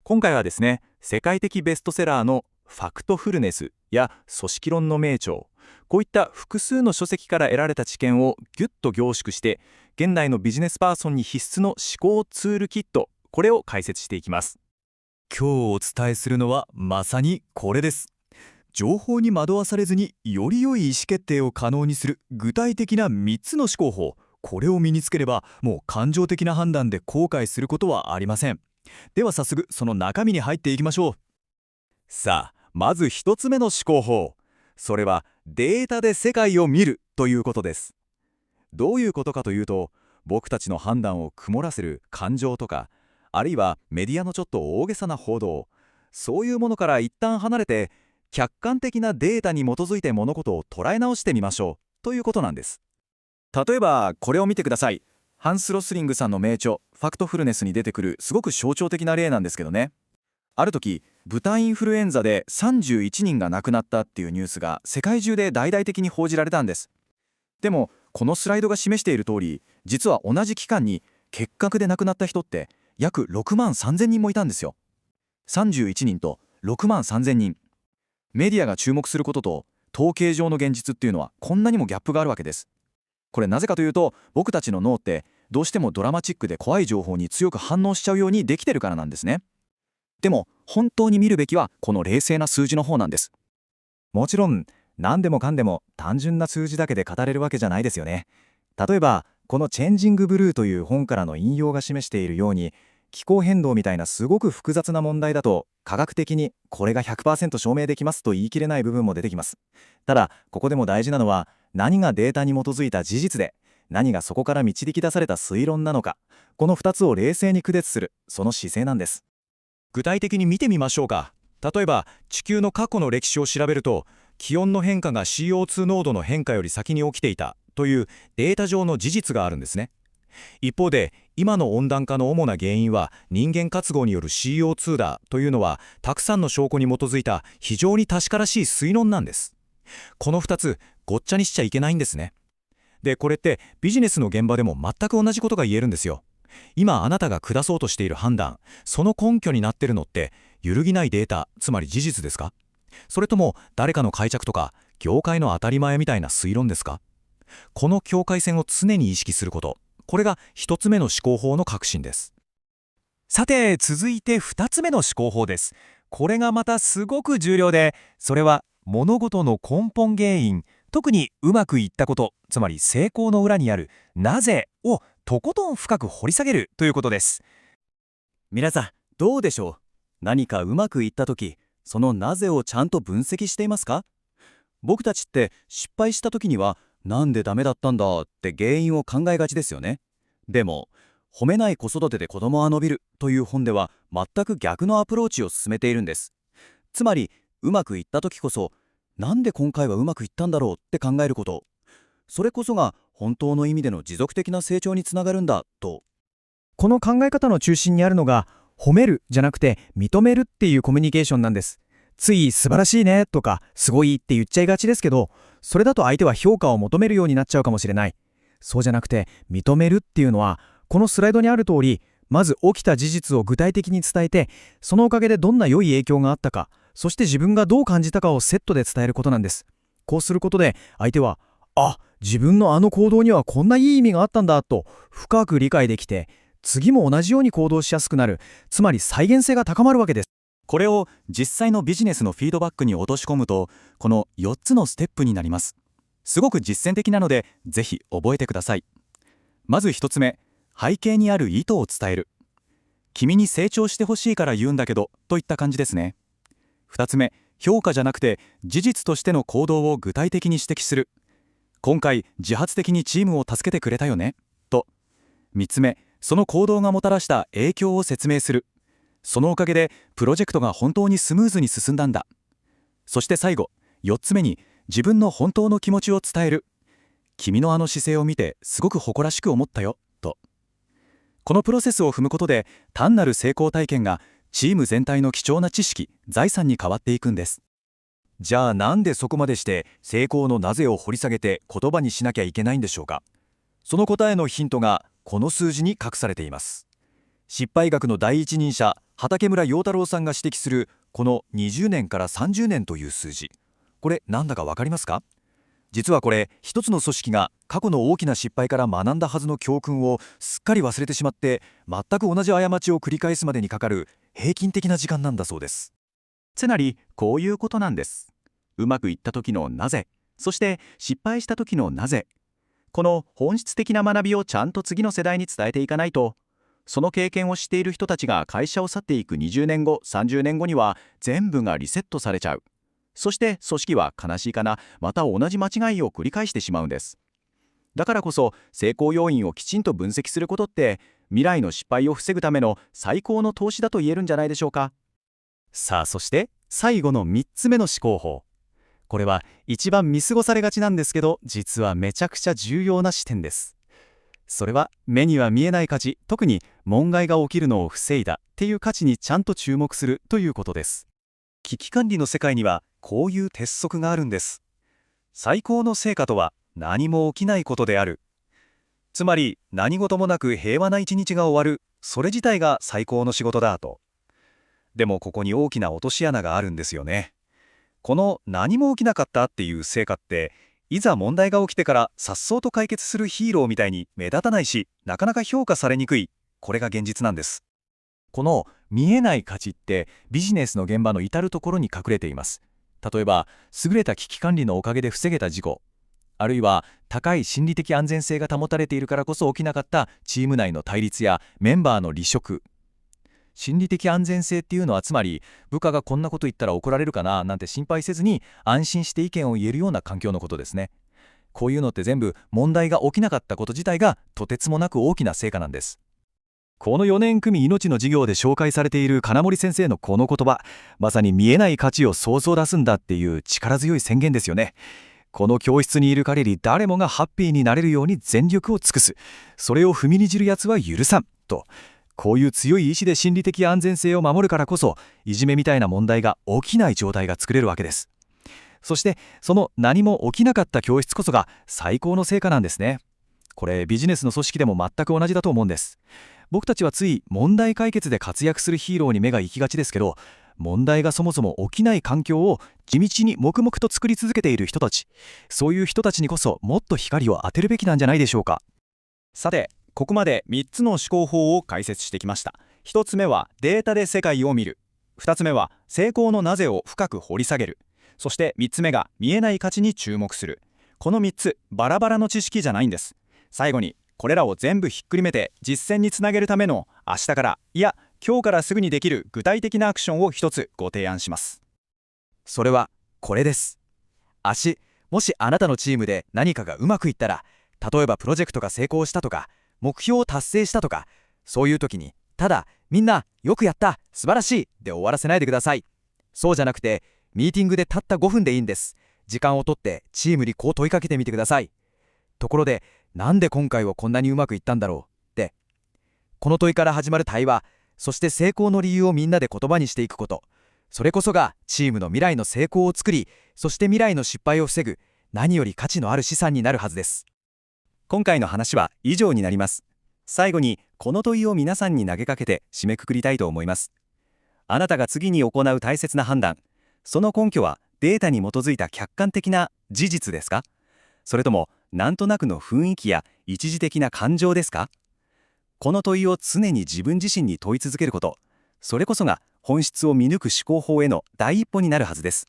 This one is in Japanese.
今回はですね、世界的ベストセラーのファクトフルネスや組織論の名著、こういった複数の書籍から得られた知見をぎゅっと凝縮して、現代のビジネスパーソンに必須の思考ツールキット、これを解説していきます。今日お伝えするのはまさにこれです。情報に惑わされずにより良い意思決定を可能にする具体的な3つの思考法。これを身につければもう感情的な判断で後悔することはありません。では早速その中身に入っていきましょう。さあ、まず1つ目の思考法。それはデータで世界を見るということです。どういうことかというと、僕たちの判断を曇らせる感情とか、あるいはメディアのちょっと大げさな報道、そういうものから一旦離れて、客観的なデータに基づいて物事を捉え直してみましょうということなんです。例えばこれを見てください。ハンス・ロスリングさんの名著「ファクトフルネス」に出てくるすごく象徴的な例なんですけどね。ある時、豚インフルエンザで31人が亡くなったっていうニュースが世界中で大々的に報じられたんです。でもこのスライドが示している通り、実は同じ期間に結核で亡くなった人って約6万3000人もいたんですよ。31人と6万3000人。メディアが注目することと統計上の現実っていうのはこんなにもギャップがあるわけです。これなぜかというと、僕たちの脳ってどうしてもドラマチックで怖い情報に強く反応しちゃうようにできてるからなんですね。でも本当に見るべきはこの冷静な数字の方なんです。もちろん何でもかんでも単純な数字だけで語れるわけじゃないですよね。例えばこの「チェンジング・ブルー」という本からの引用が示しているように、気候変動みたいなすごく複雑な問題だと科学的にこれが 100% 証明できますと言い切れない部分も出てきます。ただここでも大事なのは、何がデータに基づいた事実で、何がそこから導き出された推論なのか、この2つを冷静に区別する、その姿勢なんです。具体的に見てみましょうか。例えば地球の過去の歴史を調べると、気温の変化が CO2 濃度の変化より先に起きていたというデータ上の事実があるんですね。一方で今の温暖化の主な原因は人間活動による CO2 だというのは、たくさんの証拠に基づいた非常に確からしい推論なんです。この2つごっちゃにしちゃいけないんですね。でこれってビジネスの現場でも全く同じことが言えるんですよ。今あなたが下そうとしている判断、その根拠になってるのって揺るぎないデータ、つまり事実ですか？それとも誰かの解釈とか業界の当たり前みたいな推論ですか？この境界線を常に意識すること、これが一つ目の思考法の核心です。さて続いて2つ目の思考法です。これがまたすごく重要で、それは物事の根本原因、特にうまくいったこと、つまり成功の裏にあるなぜをとことん深く掘り下げるということです。皆さんどうでしょう。何かうまくいった時、そのなぜをちゃんと分析していますか？僕たちって失敗した時にはなんでダメだったんだって原因を考えがちですよね。でも褒めない子育てで子供は伸びるという本では全く逆のアプローチを進めているんです。つまりうまくいった時こそ、なんで今回はうまくいったんだろうって考えること、それこそが本当の意味での持続的な成長につながるんだと。この考え方の中心にあるのが、褒めるじゃなくて認めるっていうコミュニケーションなんです。つい素晴らしいねとかすごいって言っちゃいがちですけど、それだと相手は評価を求めるようになっちゃうかもしれない。そうじゃなくて認めるっていうのは、このスライドにある通り、まず起きた事実を具体的に伝えて、そのおかげでどんな良い影響があったか、そして自分がどう感じたかをセットで伝えることなんです。こうすることで相手は、あ、自分のあの行動にはこんないい意味があったんだと深く理解できて、次も同じように行動しやすくなる、つまり再現性が高まるわけです。これを実際のビジネスのフィードバックに落とし込むと、この4つのステップになります。すごく実践的なのでぜひ覚えてください。まず1つ目、背景にある意図を伝える。君に成長してほしいから言うんだけどといった感じですね。2つ目、評価じゃなくて事実としての行動を具体的に指摘する。今回自発的にチームを助けてくれたよねと。3つ目、その行動がもたらした影響を説明する。そのおかげでプロジェクトが本当にスムーズに進んだんだ。そして最後、4つ目に自分の本当の気持ちを伝える。君のあの姿勢を見てすごく誇らしく思ったよと。このプロセスを踏むことで、単なる成功体験がチーム全体の貴重な知識、財産に変わっていくんです。じゃあなんでそこまでして成功のなぜを掘り下げて言葉にしなきゃいけないんでしょうか。その答えのヒントがこの数字に隠されています。失敗学の第一人者畠村陽太郎さんが指摘するこの20年から30年という数字、これなんだかわかりますか？実はこれ、一つの組織が過去の大きな失敗から学んだはずの教訓をすっかり忘れてしまって、全く同じ過ちを繰り返すまでにかかる平均的な時間なんだそうです。つまりこういうことなんです。うまくいった時のなぜ、そして失敗した時のなぜ、この本質的な学びをちゃんと次の世代に伝えていかないと、その経験をしている人たちが会社を去っていく20年後30年後には全部がリセットされちゃう。そして組織は悲しいかな、また同じ間違いを繰り返してしまうんです。だからこそ成功要因をきちんと分析することって、未来の失敗を防ぐための最高の投資だと言えるんじゃないでしょうか。さあ、そして最後の3つ目の思考法。これは一番見過ごされがちなんですけど、実はめちゃくちゃ重要な視点です。それは目には見えない価値、特に問題が起きるのを防いだっていう価値にちゃんと注目するということです。危機管理の世界にはこういう鉄則があるんです。最高の成果とは何も起きないことである。つまり何事もなく平和な一日が終わる、それ自体が最高の仕事だと。でもここに大きな落とし穴があるんですよね。この何も起きなかったっていう成果って、いざ問題が起きてから颯爽と解決するヒーローみたいに目立たないし、なかなか評価されにくい。これが現実なんです。この見えない価値ってビジネスの現場の至るところに隠れています。例えば優れた危機管理のおかげで防げた事故、あるいは高い心理的安全性が保たれているからこそ起きなかったチーム内の対立やメンバーの離職。心理的安全性っていうのは、つまり部下がこんなこと言ったら怒られるかななんて心配せずに安心して意見を言えるような環境のことですね。こういうのって全部問題が起きなかったこと自体がとてつもなく大きな成果なんです。この4年組命の授業で紹介されている金森先生のこの言葉、まさに見えない価値をそうそう出すんだっていう力強い宣言ですよね。この教室にいる限り誰もがハッピーになれるように全力を尽くす。それを踏みにじる奴は許さんと。こういう強い意志で心理的安全性を守るからこそ、いじめみたいな問題が起きない状態が作れるわけです。そしてその何も起きなかった教室こそが最高の成果なんですね。これビジネスの組織でも全く同じだと思うんです。僕たちはつい問題解決で活躍するヒーローに目が行きがちですけど、問題がそもそも起きない環境を地道に黙々と作り続けている人たち、そういう人たちにこそもっと光を当てるべきなんじゃないでしょうか。さて、ここまで3つの思考法を解説してきました。1つ目はデータで世界を見る。2つ目は成功のなぜを深く掘り下げる。そして3つ目が見えない価値に注目する。この3つ、バラバラの知識じゃないんです。最後にこれらを全部ひっくるめて実践につなげるための明日から、いや今日からすぐにできる具体的なアクションを1つご提案します。それはこれです。もしあなたのチームで何かがうまくいったら、例えばプロジェクトが成功したとか目標を達成したとか、そういう時にただみんなよくやった素晴らしいで終わらせないでください。そうじゃなくて、ミーティングでたった5分でいいんです。時間をとってチームにこう問いかけてみてください。ところで、なんで今回はこんなにうまくいったんだろうって、この問いから始まる対話、そして成功の理由をみんなで言葉にしていくこと、それこそがチームの未来の成功を作り、そして未来の失敗を防ぐ何より価値のある資産になるはずです。今回の話は以上になります。最後にこの問いを皆さんに投げかけて締めくくりたいと思います。あなたが次に行う大切な判断、その根拠はデータに基づいた客観的な事実ですか？それともなんとなくの雰囲気や一時的な感情ですか？この問いを常に自分自身に問い続けること、それこそが本質を見抜く思考法への第一歩になるはずです。